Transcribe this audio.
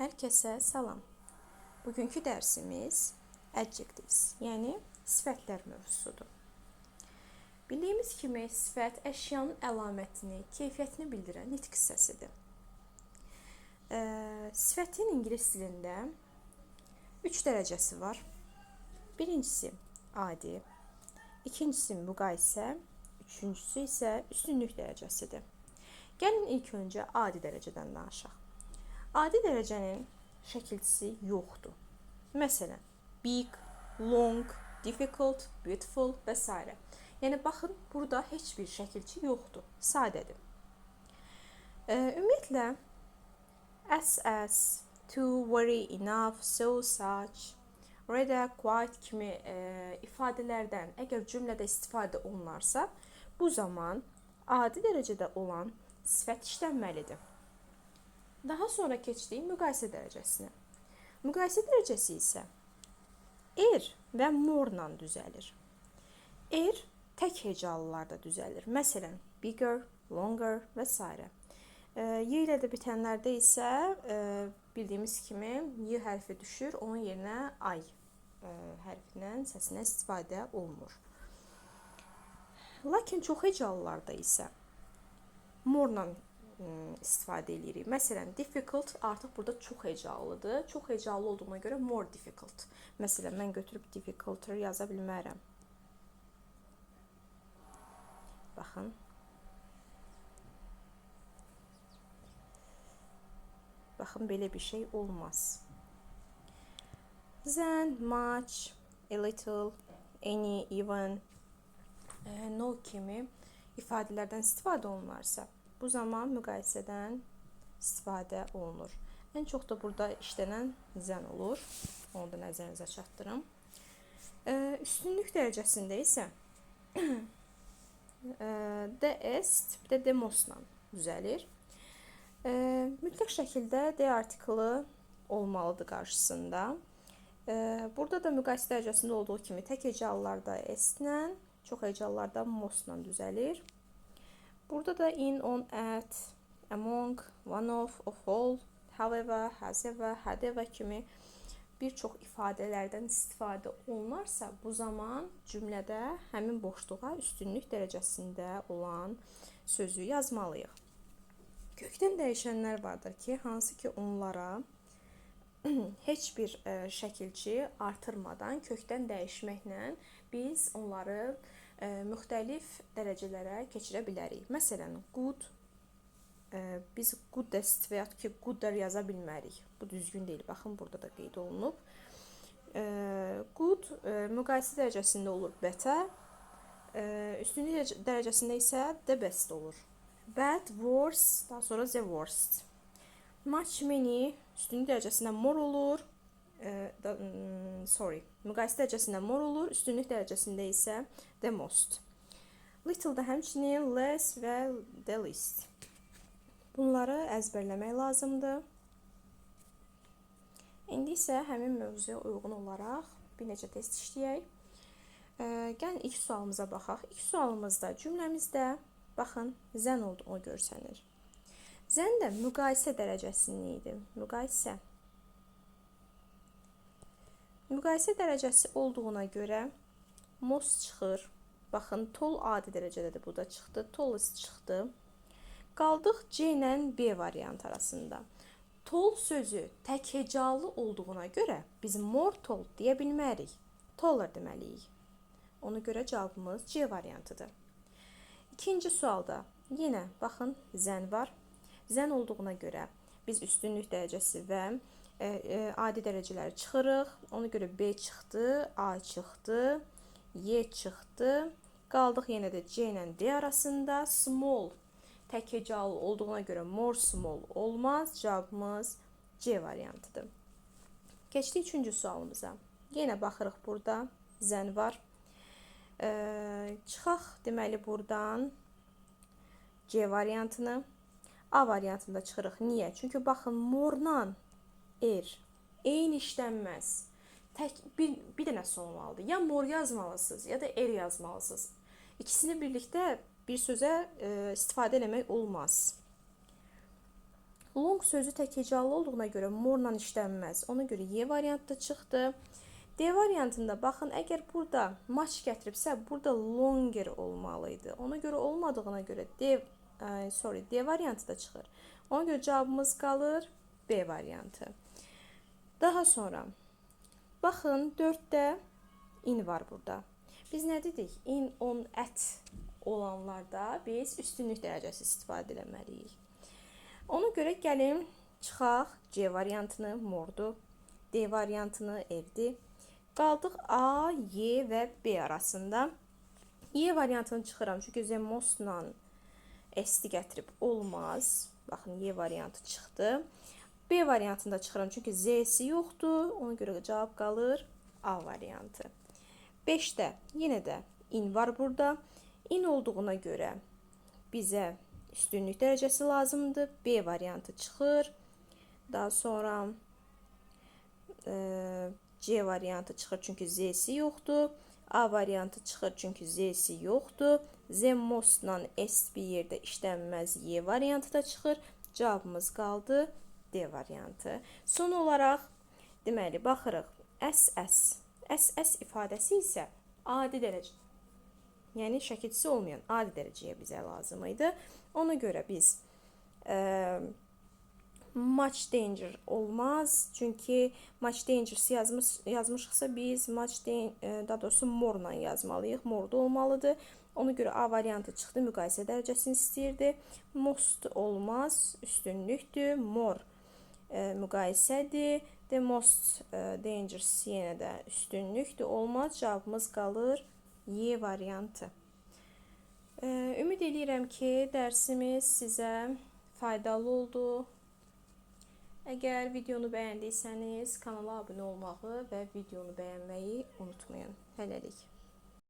Herkese salam. Bugünkü dərsimiz adjectives, yəni sifətlər mövzusudur. Bildiyimiz kimi sifət əşyanın əlamətini, keyfiyyətini bildirən nitq hissəsidir. Sifətin ingilis dilində 3 dərəcəsi var. Birincisi adi, ikincisi müqayisə, üçüncüsü isə üstünlük dərəcəsidir. Gəlin ilk öncə adi dərəcədən danışaq. Adi dərəcənin şəkilçisi yoxdur. Məsələn, big, long, difficult, beautiful və s. Yəni, baxın, burada heç bir şəkilçi yoxdur. Sadədir. Ümumiyyətlə, as, to, very, enough, so, such, rather, quite kimi ifadələrdən əgər cümlədə istifadə olunarsa, bu zaman adi dərəcədə olan sifət işlənməlidir. Daha sonra keçdik müqayisə dərəcəsinə. Müqayisə dərəcəsi isə və more-la düzəlir. Tək hecalılarda düzəlir. Məsələn, bigger, longer və s. Y ilə də bitənlərdə isə bildiyimiz kimi Y hərfi düşür, onun yerinə I hərfindən səsinə istifadə olunur. Lakin çox hecalılarda isə more-la istifadə edirik. Məsələn, difficult artıq burada çox hecalıdır. Çox hecalı olduğuna görə more difficult. Məsələn, mən götürüb difficulter yaza bilmərəm. Baxın. Baxın, belə bir şey olmaz. Then, much, a little, any, even, no kimi ifadələrdən istifadə olunarsa, bu zaman müqayisədən istifadə olunur. Ən çox da burada işlənən zən olur. Onu da nəzərinizə çatdırım. Üstünlük dərəcəsində isə the est, bir də the most-la düzəlir. Mütləq şəkildə the artiklı olmalıdır qarşısında. Burada da müqayisə dərəcəsində olduğu kimi tək hecalılarda est-lə, çox hecalılarda most-la düzəlir. Burada da in, on, at, among, one of all, however, has ever, had ever kimi bir çox ifadələrdən istifadə olunarsa, bu zaman cümlədə həmin boşluğa üstünlük dərəcəsində olan sözü yazmalıyıq. Kökdən dəyişənlər vardır ki, hansı ki onlara heç bir şəkilçi artırmadan kökdən dəyişməklə biz onları müxtəlif dərəcələrə keçirə bilərik. Məsələn, good, biz goodest və yaxud ki, goodder yaza bilmərik. Bu düzgün deyil. Baxın, burada da qeyd olunub. Good müqayisə dərəcəsində olur better, üstünlük dərəcəsində isə the best olur. Bad, worse, daha sonra the worst. Much, many üstünlük dərəcəsində more olur. Müqayisə dərəcəsində more olur, üstünlük dərəcəsində isə the most. Little da həmçinin less və the least. Bunları əzbərləmək lazımdır. İndi isə həmin mövzuya uyğun olaraq bir necə test işləyək. Gəlin ilk sualımıza baxaq. İlk sualımızda cümləmizdə baxın, zən olduğu görsənir. Zən də müqayisə dərəcəsində idi. Müqayisə dərəcəsi olduğuna görə most çıxır. Baxın, tall adi dərəcədədir, bu da çıxdı. Tallest çıxdı. Qaldıq C ilə B variant arasında. Tall sözü tək hecalı olduğuna görə biz more tall deyə bilmərik. Taller deməliyik. Ona görə cavabımız C variantıdır. İkinci sualda yenə baxın, zən var. Zən olduğuna görə biz üstünlük dərəcəsi və adi dərəcələri çıxırıq. Ona görə B çıxdı, A çıxdı, Y çıxdı. Qaldıq yenə də C ilə D arasında. Small tək hecalı olduğuna görə more small olmaz. Cavabımız C variantıdır. Keçdik üçüncü sualımıza. Yenə baxırıq burada. Zən var. Çıxaq deməli buradan C variantını. A variantında çıxırıq. Niyə? Çünki baxın, more-la eyni işlənməz. Bir dənəsi olmalıdır. Ya more yazmalısınız, ya da yazmalısınız. İkisini birlikdə bir sözə istifadə eləmək olmaz. Long sözü tək hecalı olduğuna görə morla işlənməz. Ona görə Y variantı da çıxdı. D variantında baxın, əgər burada much gətiribsə, burada longer olmalıydı. Ona görə olmadığına görə D variantı da çıxır. Ona görə cavabımız qalır B variantı. Daha sonra baxın 4-də in var burada. Biz nə dedik? In, on, at olanlarda biz üstünlük dərəcəsi istifadə etməliyik. Ona görə gəlin çıxaq C variantını, mordu, D variantını, evdir. Qaldıq A, Y və B arasında. Y variantını çıxıram, çünki the mostla S-i gətirib olmaz. Baxın, Y variantı çıxdı. B variantını da çıxıram, çünki Z-si yoxdur. Ona görə cavab qalır A variantı. 5-də yenə də in var burada. In olduğuna görə bizə üstünlük dərəcəsi lazımdır. B variantı çıxır. Daha sonra C variantı çıxır, çünki Z-si yoxdur. A variantı çıxır, çünki Z-si yoxdur. Z mostla S bir yerdə işlənməz. Y variantı da çıxır. Cavabımız qaldı D variantı. Son olaraq, deməli, baxırıq. SS. SS ifadəsi isə adi dərəcə, yəni şəkilçisi olmayan adi dərəcəyə bizə lazım idi. Ona görə biz much danger olmaz. Çünki much dangerous yazmışıqsa biz daha doğrusu morla yazmalıyıq. Morda olmalıdır. Ona görə A variantı çıxdı. Müqayisə dərəcəsini istəyirdi. Most olmaz. Üstünlükdür. More müqayisədir. The most dangerous yenə də üstünlükdür. Olmaz. Cavabımız qalır Y variantı. Ümid edirəm ki, dərsimiz sizə faydalı oldu. Əgər videonu bəyəndiysəniz, kanala abunə olmağı və videonu bəyənməyi unutmayın. Hələlik.